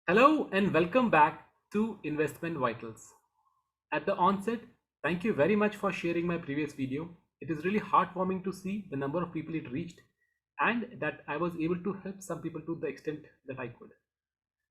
Hello and welcome back to Investment Vitals. At the onset, thank you very much for sharing my previous video. It is really heartwarming to see the number of people it reached and that I was able to help some people to the extent that I could.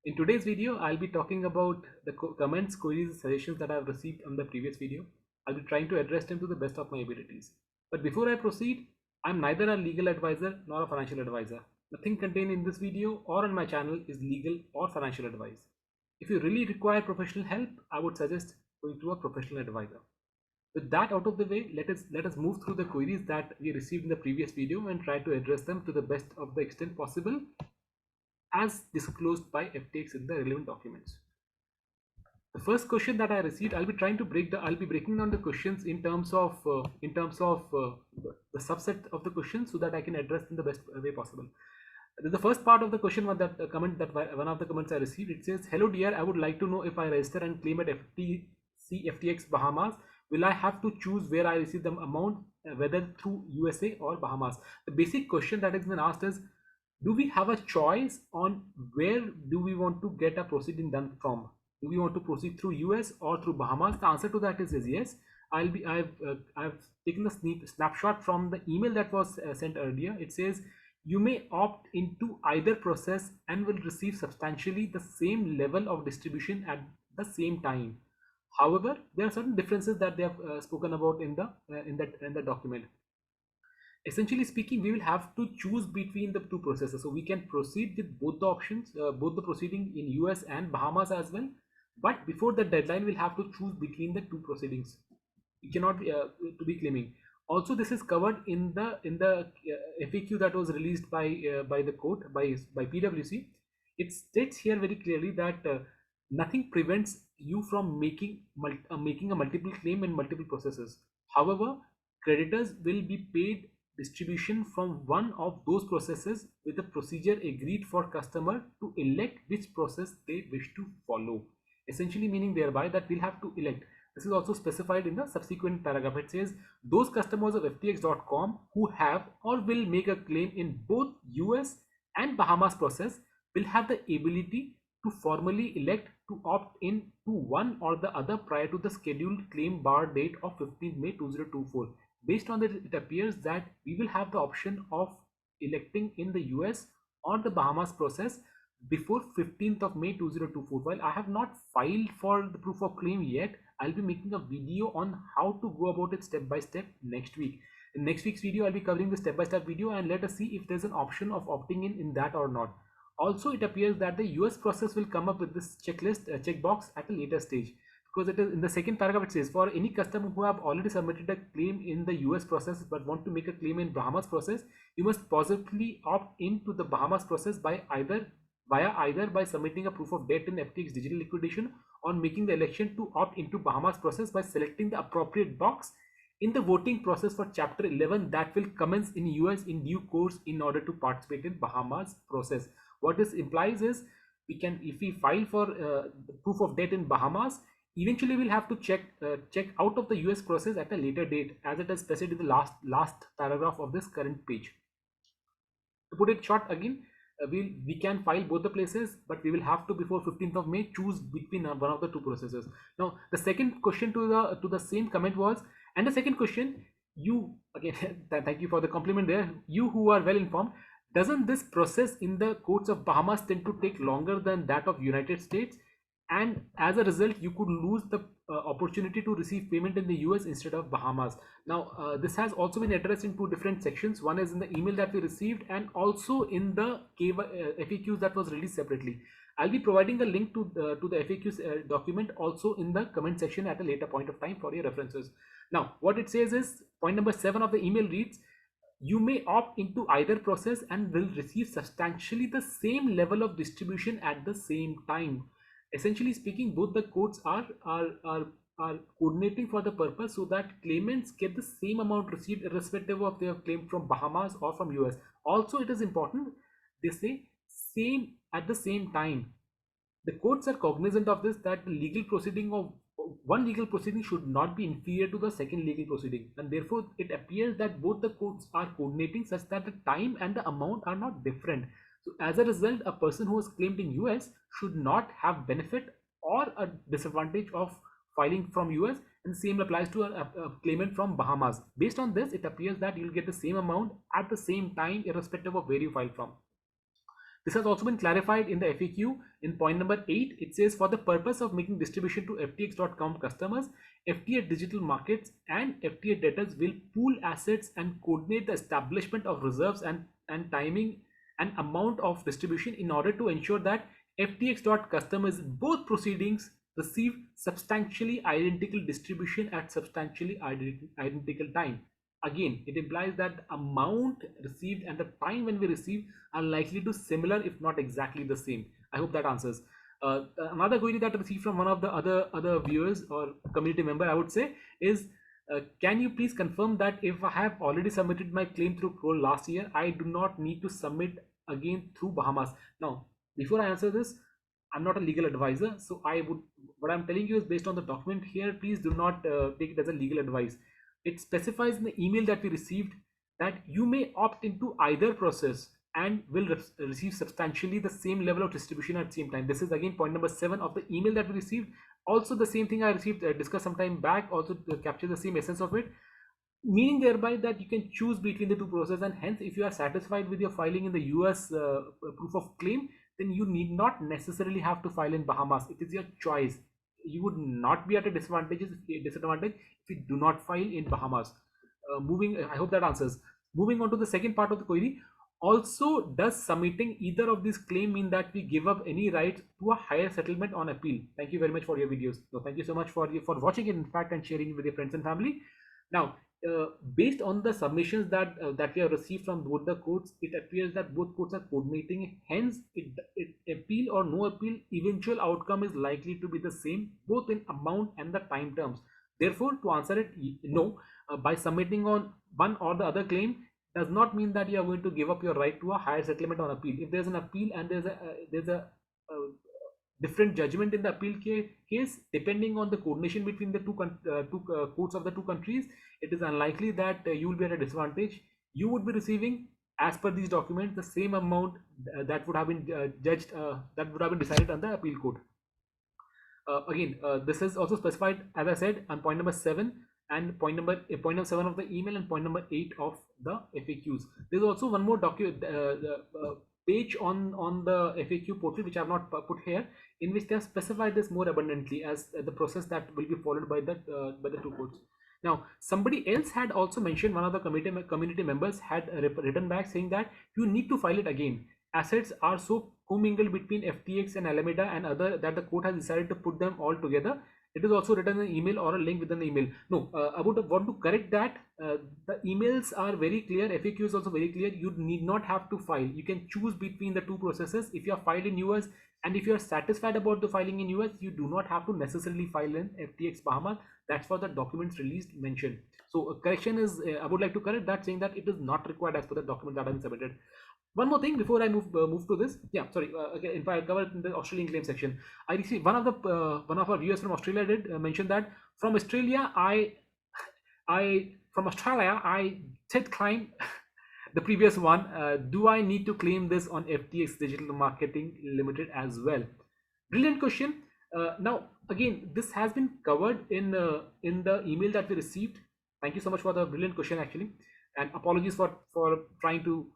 In today's video, I'll be talking about the comments, queries, and suggestions that I've received on the previous video. I'll be trying to address them to the best of my abilities. But before I proceed, I'm neither a legal advisor nor a financial advisor. Nothing contained in this video or on my channel is legal or financial advice. If you really require professional help, I would suggest going to a professional advisor. With that out of the way, let us move through the queries that we received in the previous video and try to address them to the best of the extent possible as disclosed by FTX in the relevant documents. The first question that I received, I'll be breaking down the questions in terms of the subset of the questions so that I can address in the best way possible. The first part of the question was that comment that one of the comments I received. It says, "Hello dear, I would like to know if I register and claim at FTX Bahamas, will I have to choose where I receive the amount, whether through USA or Bahamas?" The basic question that has been asked is, do we have a choice on where do we want to get a proceeding done from? Do we want to proceed through US or through Bahamas? The answer to that is yes. I've taken a snapshot from the email that was sent earlier. It says you may opt into either process and will receive substantially the same level of distribution at the same time. However, there are certain differences that they have spoken about in the document. Essentially speaking, we will have to choose between the two processes. So we can proceed with both the options, both the proceeding in US and Bahamas as well. But before the deadline, we'll have to choose between the two proceedings. We cannot to be claiming. Also, this is covered in the FAQ that was released by the court by PWC. It states here very clearly that nothing prevents you from making a multiple claim in multiple processes. However, creditors will be paid distribution from one of those processes with a procedure agreed for customer to elect which process they wish to follow. Essentially meaning thereby that we'll have to elect. This is also specified in the subsequent paragraph. It says those customers of ftx.com who have or will make a claim in both US and Bahamas process will have the ability to formally elect to opt in to one or the other prior to the scheduled claim bar date of 15th May 2024. Based on that, it appears that we will have the option of electing in the US or the Bahamas process before 15th of May 2024. While I have not filed for the proof of claim yet, I'll be making a video on how to go about it step by step next week. In next week's video, I'll be covering the step-by-step video and let us see if there's an option of opting in that or not. Also, it appears that the US process will come up with this checklist checkbox at a later stage, because it is in the second paragraph. It says for any customer who have already submitted a claim in the US process but want to make a claim in Bahamas process, you must positively opt into the Bahamas process by either by submitting a proof of debt in FTX digital liquidation or making the election to opt into Bahamas process by selecting the appropriate box in the voting process for chapter 11 that will commence in US in due course in order to participate in Bahamas process. What this implies is if we file for proof of debt in Bahamas, eventually we'll have to check out of the US process at a later date, as it is specified in the last paragraph of this current page. To put it short again, we can file both the places, but we will have to before 15th of May choose between one of the two processes. Now the second question to the same comment was, and the second question, you again thank you for the compliment there, you who are well informed, doesn't this process in the courts of Bahamas tend to take longer than that of United States, and as a result you could lose the opportunity to receive payment in the US instead of Bahamas? Now this has also been addressed in two different sections. One is in the email that we received and also in the FAQs that was released separately. I'll be providing a link to the FAQs document also in the comment section at a later point of time for your references. Now what it says is, point number 7 of the email reads, you may opt into either process and will receive substantially the same level of distribution at the same time. Essentially speaking, both the courts are coordinating for the purpose so that claimants get the same amount received irrespective of their claim from Bahamas or from US. Also, it is important they say same at the same time. The courts are cognizant of this, that the legal proceeding of one legal proceeding should not be inferior to the second legal proceeding, and therefore it appears that both the courts are coordinating such that the time and the amount are not different. So as a result, a person who was claimed in US should not have benefit or a disadvantage of filing from US, and the same applies to a claimant from Bahamas. Based on this, it appears that you'll get the same amount at the same time irrespective of where you file from. This has also been clarified in the FAQ in point number 8. It says, for the purpose of making distribution to FTX.com customers, FTA Digital Markets and FTA debtors will pool assets and coordinate the establishment of reserves and timing and amount of distribution in order to ensure that FTX.customers in both proceedings receive substantially identical distribution at substantially identical time. Again, it implies that the amount received and the time when we receive are likely to similar, if not exactly the same. I hope that answers. Another query that I received from one of the other viewers or community member, I would say, is can you please confirm that if I have already submitted my claim through Kroll last year, I do not need to submit again through Bahamas? Now, before I answer this, I'm not a legal advisor, so what I'm telling you is based on the document here. Please do not take it as a legal advice. It specifies in the email that we received that you may opt into either process and will receive substantially the same level of distribution at the same time. This is again point number 7 of the email that we received. Also the same thing I received discussed some time back, also to capture the same essence of it, meaning thereby that you can choose between the two processes, and hence if you are satisfied with your filing in the US proof of claim, then you need not necessarily have to file in Bahamas. It is your choice. You would not be at a disadvantage if you do not file in Bahamas. I hope that answers. Moving on to the second part of the query. Also, does submitting either of these claim mean that we give up any right to a higher settlement on appeal? Thank you very much for your videos. So thank you so much for watching it, in fact, and sharing it with your friends and family. Now, based on the submissions that we have received from both the courts, it appears that both courts are coordinating. Hence, appeal or no appeal, eventual outcome is likely to be the same, both in amount and the time terms. Therefore, to answer it, no, by submitting on one or the other claim does not mean that you are going to give up your right to a higher settlement on appeal. If there's an appeal and there's a different judgment in the appeal case, depending on the coordination between the two courts of the two countries, it is unlikely that you will be at a disadvantage. You would be receiving, as per these documents, the same amount that would have been that would have been decided on the appeal court. Again, this is also specified, as I said, on point number 7 and point number 7 of the email and point number 8 of the FAQs. There's also one more page on the FAQ portal which I have not put here, in which they have specified this more abundantly as the process that will be followed by the two courts. Now, somebody else had also mentioned, one of the community members had written back saying that you need to file it again. Assets are so commingled between FTX and Alameda and other that the court has decided to put them all together. It is also written in an email or a link within the email. No, I would want to correct that. The emails are very clear. FAQ is also very clear. You need not have to file. You can choose between the two processes. If you are filed in US and if you are satisfied about the filing in US, you do not have to necessarily file in FTX Bahamas. That's what the documents released mentioned. So a correction is, I would like to correct that, saying that it is not required as per the document that I have submitted. One more thing before I move to this. Yeah, sorry. Okay, if I covered in the Australian claim section, I received one of our viewers from Australia did mention that from Australia I did claim the previous one. Do I need to claim this on FTX Digital Marketing Limited as well? Brilliant question. Now again, this has been covered in the email that we received. Thank you so much for the brilliant question, actually, and apologies for trying to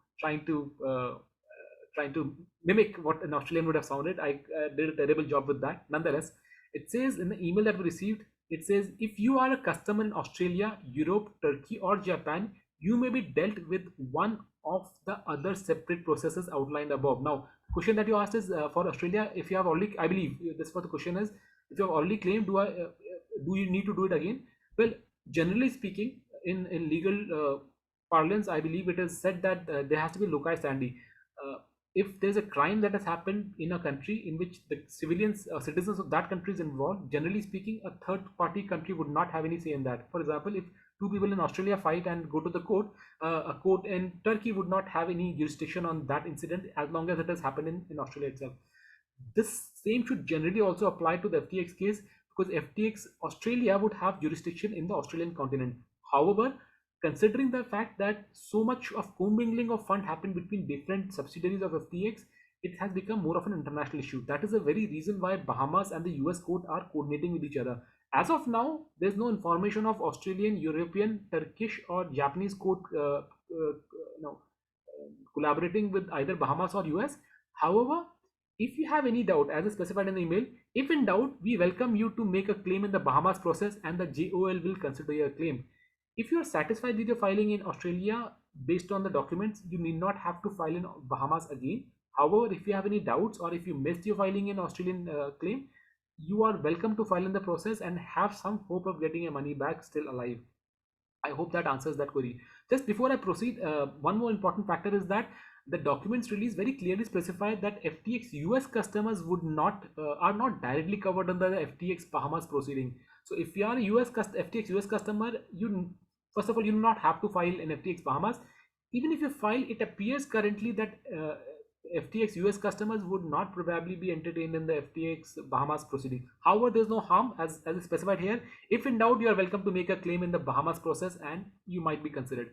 mimic what an Australian would have sounded. I did a terrible job with that. Nonetheless, it says in the email that we received, it says, if you are a customer in Australia, Europe, Turkey or Japan, you may be dealt with one of the other separate processes outlined above. Now, the question that you asked is for Australia, if you have already, I believe this what the question is, if you have already claimed, do you need to do it again? Well, generally speaking, in legal parlance, I believe it is said that there has to be loci standi. If there's a crime that has happened in a country in which the citizens of that country is involved, generally speaking, a third party country would not have any say in that. For example, if two people in Australia fight and go to the court, a court in Turkey would not have any jurisdiction on that incident as long as it has happened in Australia itself. This same should generally also apply to the FTX case, because FTX Australia would have jurisdiction in the Australian continent. However, considering the fact that so much of commingling of fund happened between different subsidiaries of FTX, it has become more of an international issue. That is the very reason why Bahamas and the US court are coordinating with each other. As of now, there's no information of Australian, European, Turkish, or Japanese court collaborating with either Bahamas or US. However, if you have any doubt, as specified in the email, if in doubt, we welcome you to make a claim in the Bahamas process and the JOL will consider your claim. If you are satisfied with your filing in Australia based on the documents, you need not have to file in Bahamas again. However, if you have any doubts or if you missed your filing in Australian claim, you are welcome to file in the process and have some hope of getting your money back still alive. I hope that answers that query. Just before I proceed, one more important factor is that the documents release very clearly specify that FTX US customers would not are not directly covered under the FTX Bahamas proceeding. So if you are a FTX US customer, you first of all you do not have to file in FTX Bahamas. Even if you file, it appears currently that FTX US customers would not probably be entertained in the FTX Bahamas proceeding. However, there is no harm as specified here. If in doubt, you are welcome to make a claim in the Bahamas process and you might be considered.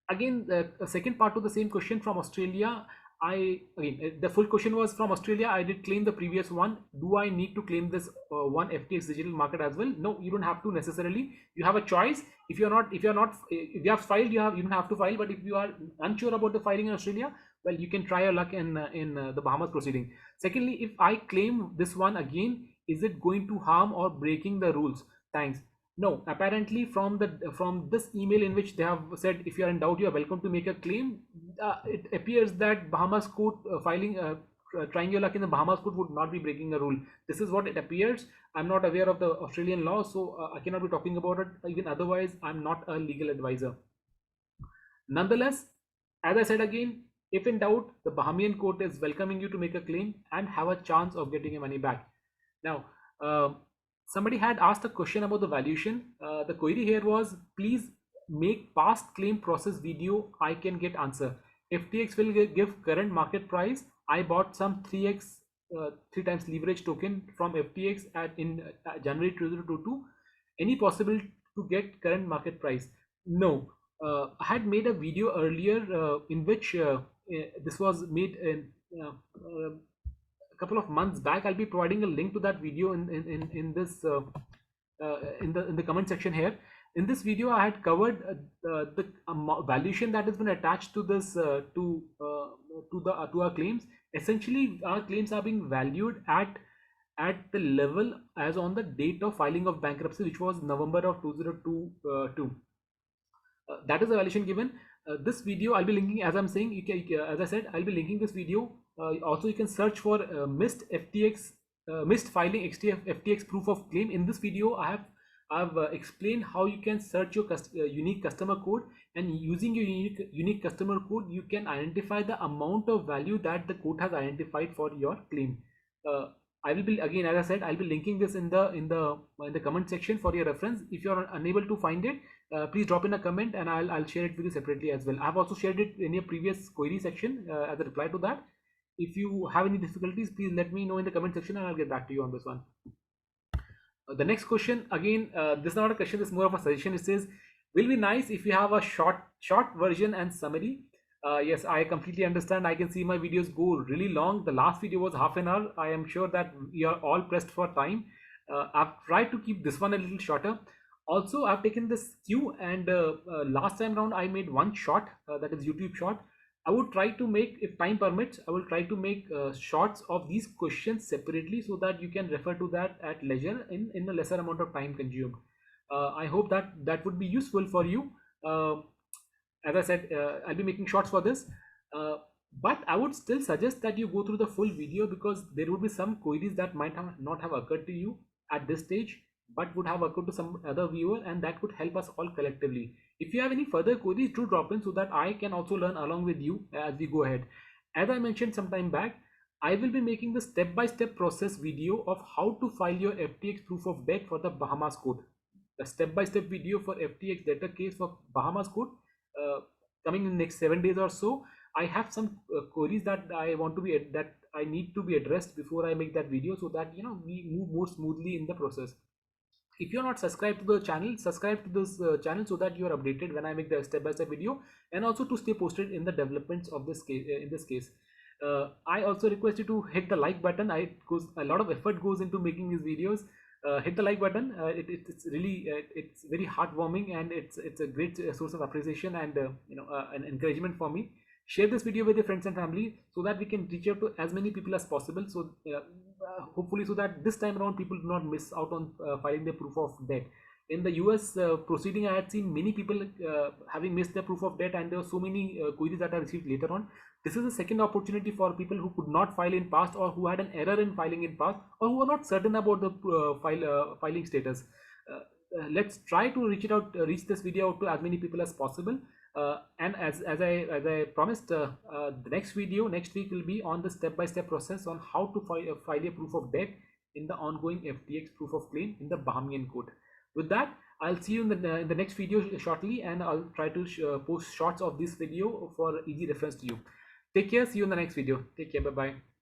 Again, the second part to the same question from Australia. The full question was from Australia. I did claim the previous one. Do I need to claim this one FTX digital market as well? No, you don't have to necessarily. You have a choice. If you have filed, you don't have to file. But if you are unsure about the filing in Australia, well, you can try your luck in the Bahamas proceeding. Secondly, if I claim this one again, is it going to harm or breaking the rules? Thanks. No, apparently from this email in which they have said if you are in doubt, you are welcome to make a claim. It appears that Bahamas court trying your luck in the Bahamas court would not be breaking a rule. This is what it appears. I'm not aware of the Australian law, so I cannot be talking about it. Even otherwise, I'm not a legal advisor. Nonetheless, as I said again, if in doubt, the Bahamian court is welcoming you to make a claim and have a chance of getting your money back. Now, somebody had asked a question about the valuation. The query here was, please make past claim process video. I can get answer. FTX will give current market price. I bought some 3x 3 times leverage token from FTX in January 2022. Any possible to get current market price? No. I had made a video earlier in which this was made in a couple of months back. I'll be providing a link to that video in this in the comment section here. In this video, I had covered the valuation that has been attached to this to our claims. Essentially, our claims are being valued at the level as on the date of filing of bankruptcy, which was November of 2022. That is the valuation given. This video I'll be linking, as I'm saying, as I said, I'll be linking this video. Also, you can search for missed filing FTX proof of claim. In this video, I've explained how you can search your unique customer code, and using your unique customer code, you can identify the amount of value that the court has identified for your claim. I will be, again, as I said, I'll be linking this in the comment section for your reference. If you are unable to find it, please drop in a comment and I'll share it with you separately as well. I've also shared it in your previous query section as a reply to that. If you have any difficulties, please let me know in the comment section and I'll get back to you on this one. The next question, again, this is not a question, this is more of a suggestion. It says, will be nice if you have a short version and summary. Yes, I completely understand. I can see my videos go really long. The last video was half an hour. I am sure that we are all pressed for time. I've tried to keep this one a little shorter. Also, I've taken this cue, and last time around I made one short, that is YouTube short. I would try to make, if time permits, I will try to make shorts of these questions separately so that you can refer to that at leisure in a lesser amount of time consumed. I hope that would be useful for you. As I said, I'll be making shorts for this, but I would still suggest that you go through the full video, because there would be some queries that might not have occurred to you at this stage, but would have occurred to some other viewer, and that could help us all collectively. If you have any further queries, do drop in so that I can also learn along with you as we go ahead. As I mentioned some time back, I will be making the step-by-step process video of how to file your FTX proof of debt for the Bahamas court. The step-by-step video for FTX debtor case for Bahamas court coming in the next 7 days or so. I have some queries that I need to be addressed before I make that video, so that we move more smoothly in the process. If you're not subscribed to the channel, subscribe to this channel so that you are updated when I make the step-by-step video, and also to stay posted in the developments of this case. In this case, I also request you to hit the like button. Goes a lot of effort goes into making these videos. Hit the like button. It's really it's very heartwarming, and it's a great source of appreciation and an encouragement for me. Share this video with your friends and family so that we can reach out to as many people as possible. So hopefully, so that this time around people do not miss out on filing their proof of debt. In the US proceeding, I had seen many people having missed their proof of debt, and there were so many queries that I received later on. This is a second opportunity for people who could not file in past, or who had an error in filing in past, or who are not certain about the filing status. Let's try to reach this video out to as many people as possible. And as I promised, the next video next week will be on the step-by-step process on how to file a proof of debt in the ongoing FTX proof of claim in the Bahamian code. With that, I'll see you in the next video shortly, and I'll try to post shots of this video for easy reference to you. Take care. See you in the next video. Take care. Bye bye.